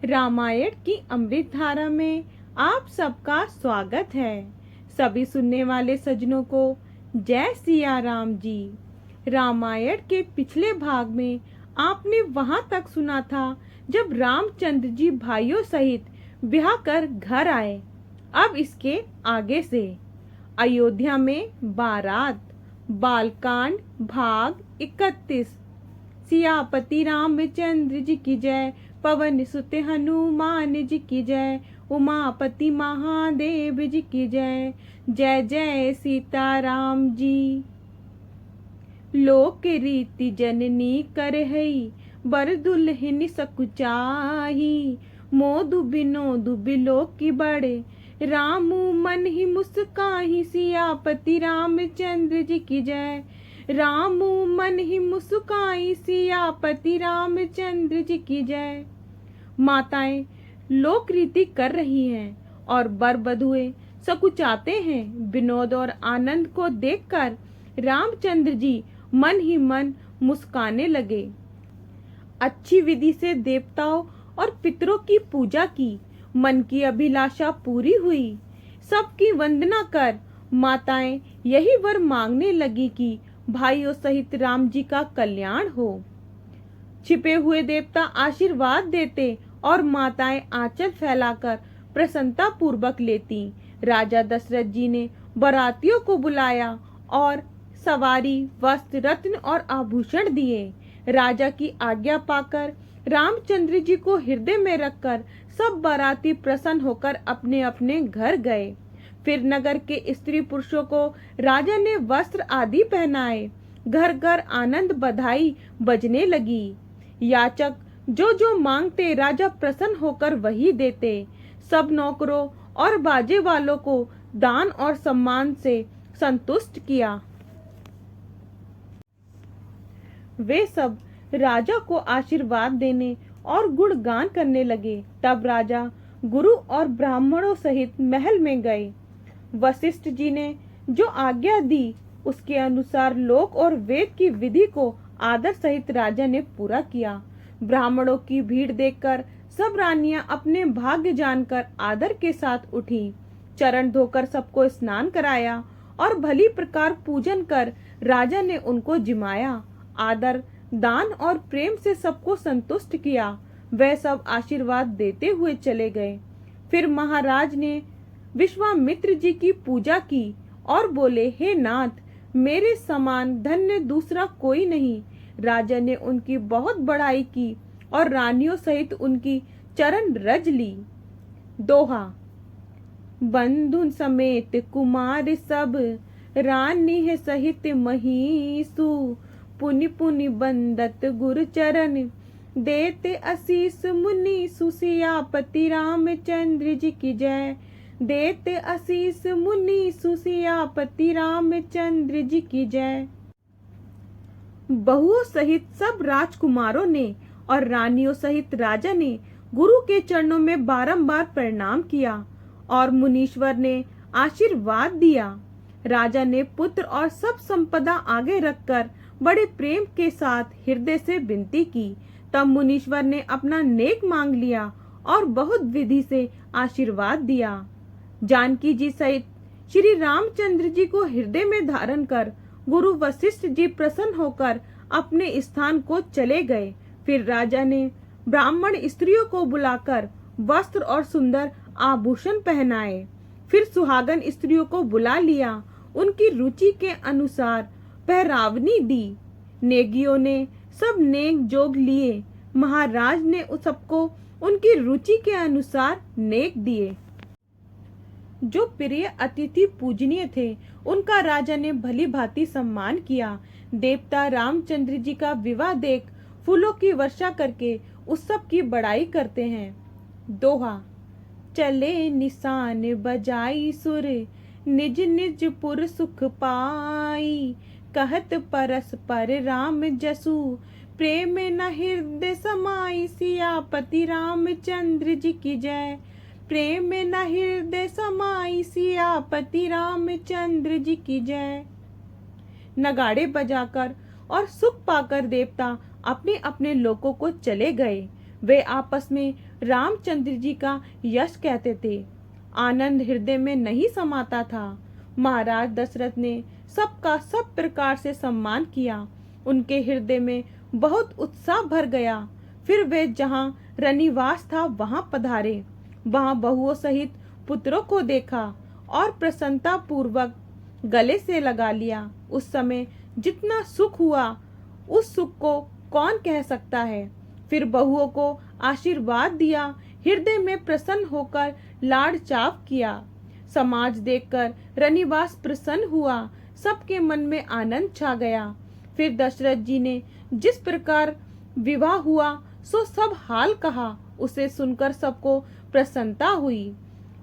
रामायण की अमृत धारा में आप सबका स्वागत है। सभी सुनने वाले सज्जनों को जय सिया राम जी। रामायण के पिछले भाग में आपने वहां तक सुना था जब रामचंद्र जी भाइयों सहित ब्याह कर घर आए। अब इसके आगे से अयोध्या में बारात, बालकांड भाग 31। सियापति रामचंद्र जी की जय, पवन सुत हनुमान जी की जय, उमापति महादेव जी की जय। जय जय सीताराम जी। लोक रीति जननी करहई, बर दुल्हन सकुचाही। मोदु बिनोदु बिलोक की बड़े, रामू मन ही मुस्काही। सियापति रामचंद्र जी की जय, रामू मन ही मुस्काई। सियापति रामचंद्र जी की जय। माताएं लोक रीति कर रही हैं और बर बधुए सकुचाते हैं। विनोद और आनंद को देखकर रामचंद्र जी मन ही मन मुस्काने लगे। अच्छी विधि से देवताओं और पितरों की पूजा की, मन की अभिलाषा पूरी हुई। सबकी वंदना कर माताएं यही वर मांगने लगी कि भाइयों सहित राम जी का कल्याण हो। छिपे हुए देवता आशीर्वाद देते और माताएं आंचल फैलाकर प्रसन्नता पूर्वक लेती। राजा दशरथ जी ने बारातियों को बुलाया और सवारी, वस्त्र, रत्न और आभूषण दिए। राजा की आज्ञा पाकर रामचंद्र जी को हृदय में रखकर सब बाराती प्रसन्न होकर अपने अपने घर गए। फिर नगर के स्त्री पुरुषों को राजा ने वस्त्र आदि पहनाए। घर घर आनंद बधाई बजने लगी। याचक जो जो मांगते राजा प्रसन्न होकर वही देते। सब नौकरों और बाजे वालों को दान और सम्मान से संतुष्ट किया। वे सब राजा को आशीर्वाद देने और गुणगान करने लगे। तब राजा गुरु और ब्राह्मणों सहित महल में गए। वशिष्ठ जी ने जो आज्ञा दी उसके अनुसार लोक और वेद की विधि को आदर सहित राजा ने पूरा किया। ब्राह्मणों की भीड़ देखकर सब रानियां अपने भाग्य जानकर आदर के साथ उठी। चरण धोकर सबको स्नान कराया और भली प्रकार पूजन कर राजा ने उनको जिमाया। आदर, दान और प्रेम से सबको संतुष्ट किया। वह सब आशीर्वाद देते हुए चले गए। फिर महाराज ने विश्वामित्र जी की पूजा की और बोले, हे नाथ, मेरे समान धन्य दूसरा कोई नहीं। राजा ने उनकी बहुत बड़ाई की और रानियों सहित उनकी चरण रज ली। दोहा। बंधु समेत कुमार सब, रानी है सहित महिषु। पुनि पुनि बंदत गुरु चरण, देते आशीष मुनि। सियापति रामचंद्र जी की जय, देते आशीष मुनि। सियापति रामचंद्र जी की जय। बहुओं सहित सब राजकुमारों ने और रानियों सहित राजा ने गुरु के चरणों में बारंबार प्रणाम किया और मुनीश्वर ने आशीर्वाद दिया। राजा ने पुत्र और सब संपदा आगे रखकर बड़े प्रेम के साथ हृदय से विनती की। तब मुनीश्वर ने अपना नेक मांग लिया और बहुत विधि से आशीर्वाद दिया। जानकी जी सहित श्री रामचंद्र जी को हृदय में धारण कर गुरु वशिष्ठ जी प्रसन्न होकर अपने स्थान को चले गए। फिर राजा ने ब्राह्मण स्त्रियों को बुलाकर वस्त्र और सुंदर आभूषण पहनाए। फिर सुहागन स्त्रियों को बुला लिया। उनकी रुचि के अनुसार पहरावनी दी। नेगियों ने सब नेक जोग लिए। महाराज ने सबको उनकी रुचि के अनुसार नेक दिए। जो प्रिय अतिथि पूजनीय थे उनका राजा ने भली भांति सम्मान किया। देवता रामचंद्र जी का विवाह देख फूलों की वर्षा करके उत्सव की बड़ाई करते हैं। दोहा। चले निशान बजाई सुर, निज निज पुर सुख पाई। कहत परस्पर राम जसु, प्रेम न हृदय समाई। सियापति रामचंद्र जी की जय, प्रेम न हृदय समाई। सियापति रामचंद्र जी की जय। नगाड़े बजाकर और सुख पाकर देवता अपने अपने लोकों को चले गए। वे आपस में रामचंद्र जी का यश कहते थे। आनंद हृदय में नहीं समाता था। महाराज दशरथ ने सबका सब प्रकार से सम्मान किया। उनके हृदय में बहुत उत्साह भर गया। फिर वे जहाँ रनिवास था वहां पधारे। वहां बहुओं सहित पुत्रों को देखा और प्रसन्नता पूर्वक गले से लगा लिया। उस समय जितना सुख हुआ उस सुख को कौन कह सकता है। फिर बहुओं को आशीर्वाद दिया। हृदय में प्रसन्न होकर लाड़ चाव किया। समाज देखकर रनिवास प्रसन्न हुआ। सबके मन में आनंद छा गया। फिर दशरथ जी ने जिस प्रकार विवाह हुआ सो सब हाल कहा। उसे सुनकर सबको प्रसन्नता हुई।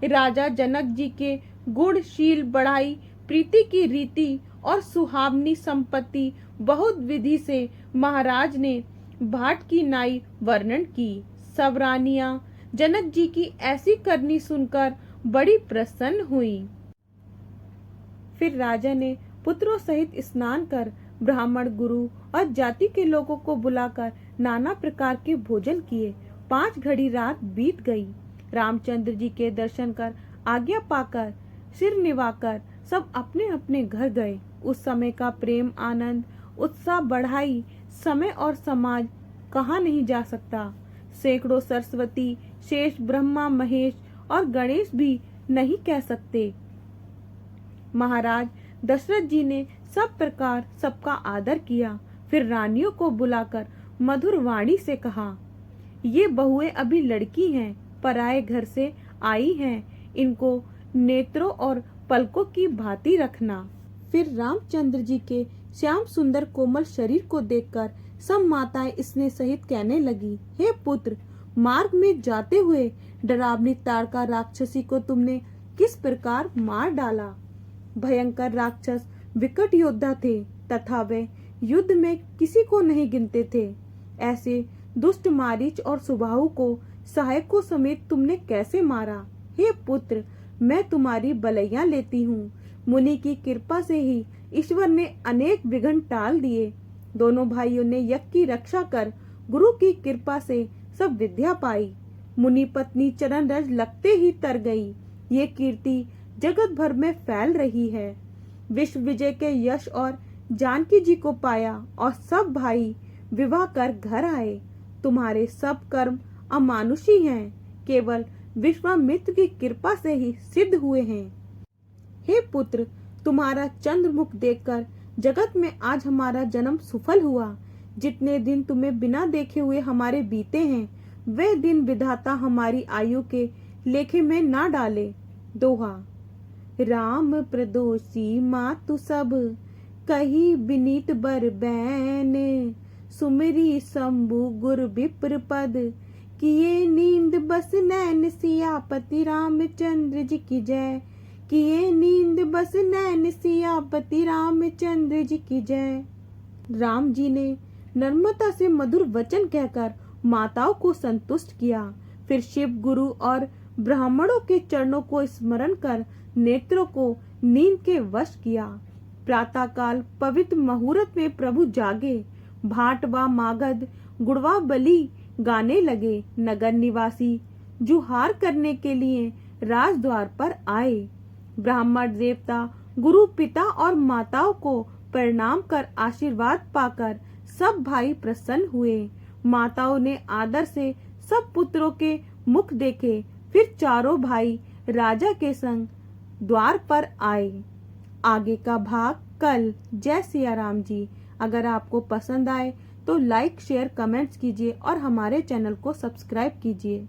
राजा जनक जी के गुणशील बढ़ाई प्रीति की रीति और सुहावनी संपत्ति बहुत विधि से महाराज ने भाट की नाई वर्णन की। सब रानियां जनक जी की ऐसी करनी सुनकर बड़ी प्रसन्न हुई। फिर राजा ने पुत्रों सहित स्नान कर ब्राह्मण गुरु और जाति के लोगों को बुलाकर नाना प्रकार के भोजन किए। 5 घड़ी रात बीत गई। रामचंद्र जी के दर्शन कर आज्ञा पाकर सिर निवाकर सब अपने अपने घर गए। उस समय का प्रेम आनंद उत्साह बढ़ाई समय और समाज कहा नहीं जा सकता। सैकड़ों सरस्वती शेष ब्रह्मा महेश और गणेश भी नहीं कह सकते। महाराज दशरथ जी ने सब प्रकार सबका आदर किया। फिर रानियों को बुलाकर मधुर वाणी से कहा, ये बहुएं अभी लड़की हैं, पराए घर से आई हैं, इनको नेत्रों और पलकों की भांति रखना। फिर रामचंद्र जी के श्याम सुंदर कोमल शरीर को देखकर सब माताएं स्नेह सहित कहने लगी, हे पुत्र, मार्ग में जाते हुए डरावनी ताड़का राक्षसी को तुमने किस प्रकार मार डाला। भयंकर राक्षस विकट योद्धा थे तथा वे युद्ध में किसी को नहीं गिनते थे। ऐसे दुष्ट मारीच और सुबाहु को सहायकों समेत तुमने कैसे मारा। हे पुत्र, मैं तुम्हारी बलैया लेती हूँ। मुनि की कृपा से ही ईश्वर ने अनेक विघ्न टाल दिए। दोनों भाइयों ने यज्ञ की रक्षा कर गुरु की कृपा से सब विद्या पाई। मुनि पत्नी चरण रज लगते ही तर गई। ये कीर्ति जगत भर में फैल रही है। विश्व विजय के यश और जानकी जी को पाया और सब भाई विवाह कर घर आए। तुम्हारे सब कर्म अमानुषी हैं, केवल विश्वामित्र की कृपा से ही सिद्ध हुए हैं। हे पुत्र, तुम्हारा चंद्रमुख देखकर जगत में आज हमारा जन्म सफल हुआ। जितने दिन तुम्हें बिना देखे हुए हमारे बीते हैं, वे दिन विधाता हमारी आयु के लेखे में ना डाले। दोहा। राम प्रदोषी मातु सब कही बिनीत बर बैन, सुमरी शंभु गुर विप्र पद, किए नींद बस नैन सियापति रामचंद्र जी की जय। किए नींद बस नैन सियापति रामचंद्र जी की जय। राम जी ने नम्रता से मधुर वचन कहकर माताओं को संतुष्ट किया। फिर शिव गुरु और ब्राह्मणों के चरणों को स्मरण कर नेत्रों को नींद के वश किया। प्रातः काल पवित्र मुहूर्त में प्रभु जागे। भाट व मागध गुड़वा बलि गाने लगे। नगर निवासी जुहार करने के लिए राजद्वार पर आए। ब्राह्मण देवता गुरु पिता और माताओं को प्रणाम कर आशीर्वाद पाकर सब भाई प्रसन्न हुए। माताओं ने आदर से सब पुत्रों के मुख देखे। फिर चारों भाई राजा के संग द्वार पर आए। आगे का भाग कल। जय सिया राम जी। अगर आपको पसंद आए तो लाइक शेयर कमेंट्स कीजिए और हमारे चैनल को सब्सक्राइब कीजिए।